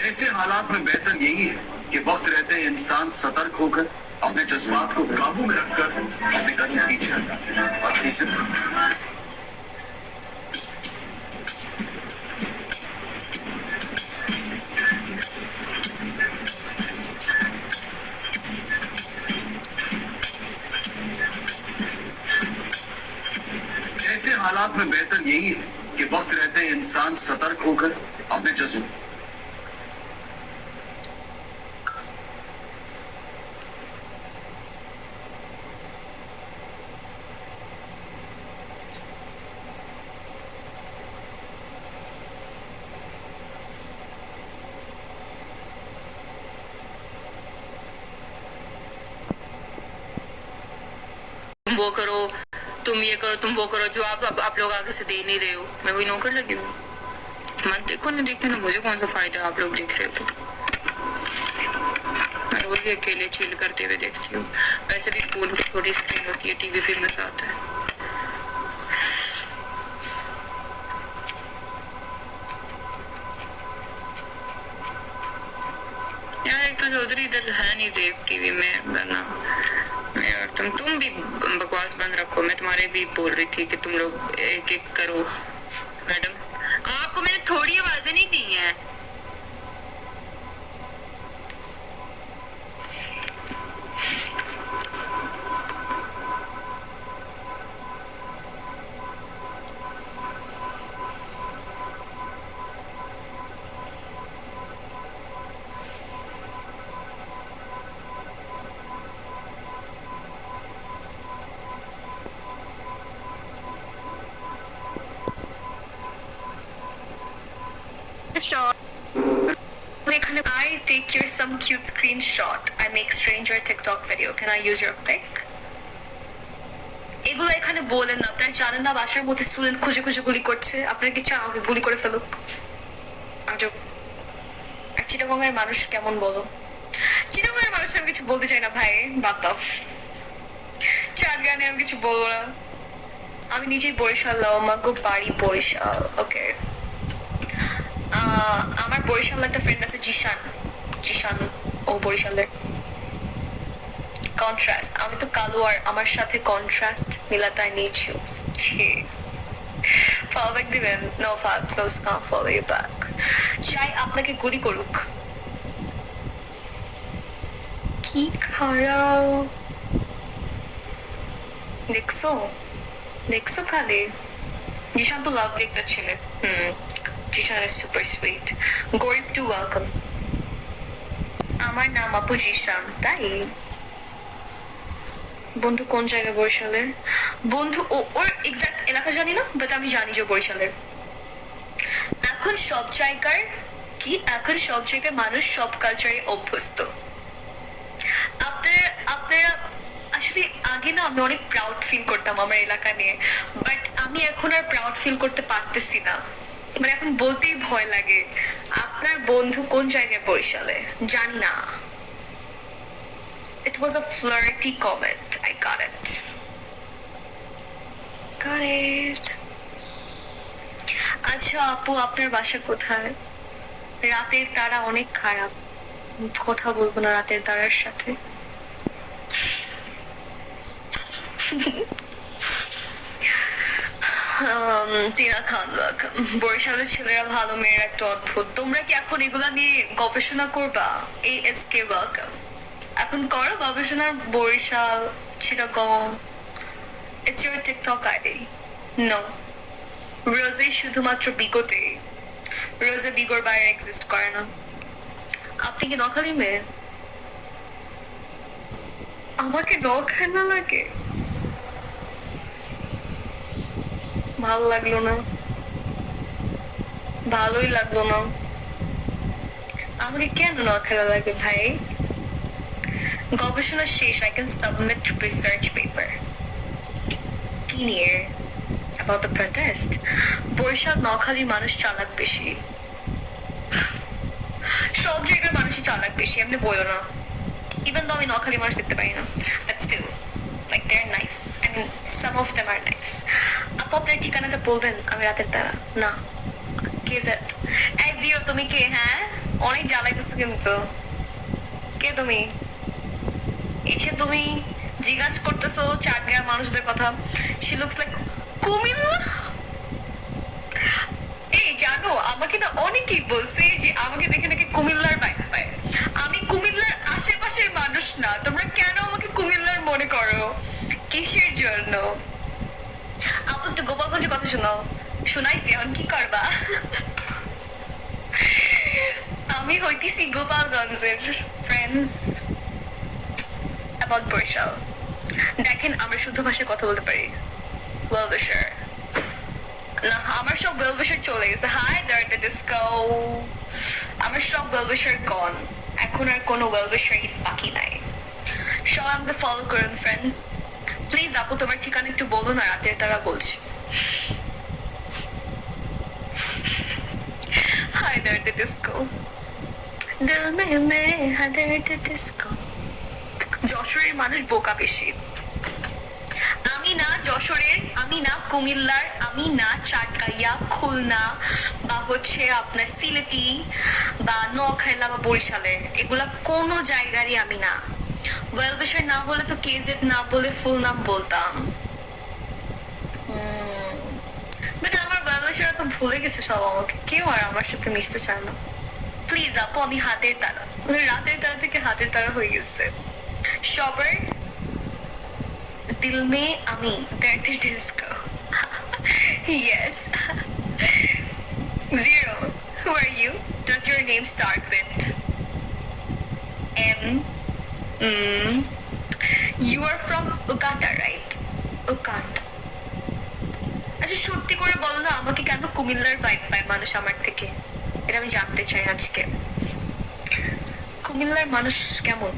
ऐसे हालात में बेहतर यही है कि वक्त रहते हैं इंसान सतर्क होकर अपने जज्बात को काबू में रखकर अपने कदम पीछे हटाता और इज्जत ऐसे हालात में बेहतर यही है कि वक्त रहते हैं इंसान सतर्क होकर अपने जज्बात वो करो, तुम ये करो, तुम वो करो, जो आप लोग आगे से दे नहीं रहे हो। मैं वही नौकर लगी हूँ। मत देखो ना, देखते ना, मुझे कौन सा फायदा आप लोग देख रहे हो। तो मैं रोज अकेले चिल करते हुए देखती हूँ। वैसे भी फोन की छोटी स्क्रीन होती है, टीवी पे मजा आता है। यार एक तो चौधरी इधर है नहीं देव टीवी में, वरना यार तुम भी बकवास बंद रखो। मैं तुम्हारे भी बोल रही थी कि तुम लोग एक एक करो। मैडम, आपको मैंने थोड़ी आवाजें नहीं दी हैं। I take your some cute screenshot. I make stranger TikTok video. Can I use your pic? এগুলো এখানে বলেন না। আপনারা জানেন না বাসার মধ্যে স্টুডেন্ট খুঁজে খুঁজে গুলি করছে। আপনারা কি চান আমাকে গুলি করে ফেলুক? আজব। আর চিটাগংয়ের মানুষ কেমন বলো? চিটাগংয়ের মানুষ আমি কিছু বলতে চাই না ভাই, বাদ দাও। চার গানে আমি কিছু বলবো না। আমি নিজেই বরিশাল, আমাকে বাড়ি বরিশাল। ওকে, আমার বরিশালের একটা ফ্রেন্ড আছে জিশান, ও বরিশালের। কন্ট্রাস্ট, আমি তো কালো আর আমার সাথে কন্ট্রাস্ট মিলাতে I need you. Follow back দিবেন? নো ক্লোজ না, ফলো ইউ ব্যাক। চাই আপনাকে গুলি করুক। কি খারাপ দেখছো খালি। জিশান তো লাভলি একটা ছেলে। Zishan is super sweet. গরিব টু ওয়েলকাম। আমার নাম আপু জিশান। তাই বন্ধু কোন জায়গায় বরিশালের? বন্ধু ওর এক্সাক্ট এলাকা জানি না, বাট আমি জানি যে বরিশালের। এখন সব জায়গায় মানুষ সব কালচারে অভ্যস্ত। আপনারা আসলে আগে না আমি অনেক প্রাউড ফিল করতাম আমার এলাকা নিয়ে, বাট আমি এখন আর প্রাউড ফিল করতে পারতেছি না। মানে এখন বলতেই ভয় লাগে। আপনার বন্ধু কোন জায়গায় বরিশালে? জানি না। It was a flirty comment. I got it. Got it. আচ্ছা আপু, আপনার বাসা কোথায়? রাতের তারা অনেক খারাপ, কথা বলবো না রাতের তারার সাথে। টিনা খান, বরিশালের ছেলেরা ভালো, মেয়েরা একটু অদ্ভুত। তোমরা কি এখন এগুলা নিয়ে গবেষণা করবা? ASK welcome. এখন করো গবেষণা, Barishal, Chittagong. It's your TikTok ID. No. রোজে শুধুমাত্র বিগতে, রোজে বিগর বাইরে এক্সিস্ট করে না। আপনি কি নখালি মেয়ে? আমাকে নখায় না লাগে, ভালো লাগলো না, ভালোই লাগলো না। আমাকে কেন নখালা লাগে ভাই? গবেষণা শেষ, I can submit research paper. কি নিয়ে? About the protest. বরিশাল নোয়াখালীর মানুষ চালাক বেশি, সব জায়গার মানুষই চালাক বেশি, এমনি বলো না। ইভেন তো আমি নোয়াখালীর মানুষ দেখতে পাই না, but still like they're nice. I mean some of them are nice. আপু আপনার ঠিকানাটা বলবেন? আমি রাতের তারা না। কেজেট এই জিও, তুমি কে? হ্যাঁ অনেক জ্বালাইতেছো কিন্তু। কে তুমি? এসে তুমি জিজ্ঞাসা করতেছো চাটগাঁয়ের মানুষদের কথা। she looks like Comilla. এই জানো, আমাকে না অনেকেই বলছে যে আমাকে দেখে নাকি কুমিল্লার বাইক পায়। আমি কুমিল্লার আশেপাশের মানুষ না, তোমরা কেন আমাকে কুমিল্লার মনে করো? কিসের জন্য? আপু তো গোপালগঞ্জের কথা শোনাও। শোনাইছি, এখন কি করবা? আমি হইতেছি গোপালগঞ্জের। ফ্রেন্ডস অ্যাবাউট বরিশাল, দেখেন আমরা শুদ্ধ ভাষায় কথা বলতে পারি। ওয়েল উইশার না, আমার সব ওয়েল উইশার চলে গেছে। হাই দেয়ার দ্য ডিস্কো, আমার সব ওয়েল উইশার গন, এখন আর কোনো ওয়েল উইশার বাকি নাই। সব আমাকে ফলো করুন ফ্রেন্ডস। প্লিজ আপু তোমার ঠিকানা একটু বলো না, রাতের তারা বলছি। হাই দেয়ার দ্য ডিস্কো, দিল মে হাই দেয়ার দ্য ডিস্কো। যশোরের মানুষ বোকা বেশি। আমি না যশোরের, আমি না কুমিল্লার, আমি না চাটগাঁইয়া, খুলনা বা হচ্ছে আপনার সিলেটি বা নোয়াখালী বা বরিশালের, এগুলা কোনো জায়গারই আমি না। ওয়েল উইশার না বলে তো কেজেট না বলে ফুল নাম বলতাম। বাট আমার ওয়েল উইশাররা তো ভুলে গেছে সব আমাকে, কেউ আর আমার সাথে মিশতে চায় না। প্লিজ আপু, আমি হাতের তারা, রাতের তারা থেকে হাতের তারা হয়ে গেছে সবার। दिल में আমি दर्द disco. Yes. Zero, who are you? Does your name start with M? You are from Uganda, right? Uganda. আচ্ছা সত্যি করে বলো না, আমাকে কেন কুমিল্লার ভাইব পায় মানুষ আমার থেকে? এটা আমি জানতে চাই আজকে। কুমিল্লার মানুষ কেমন?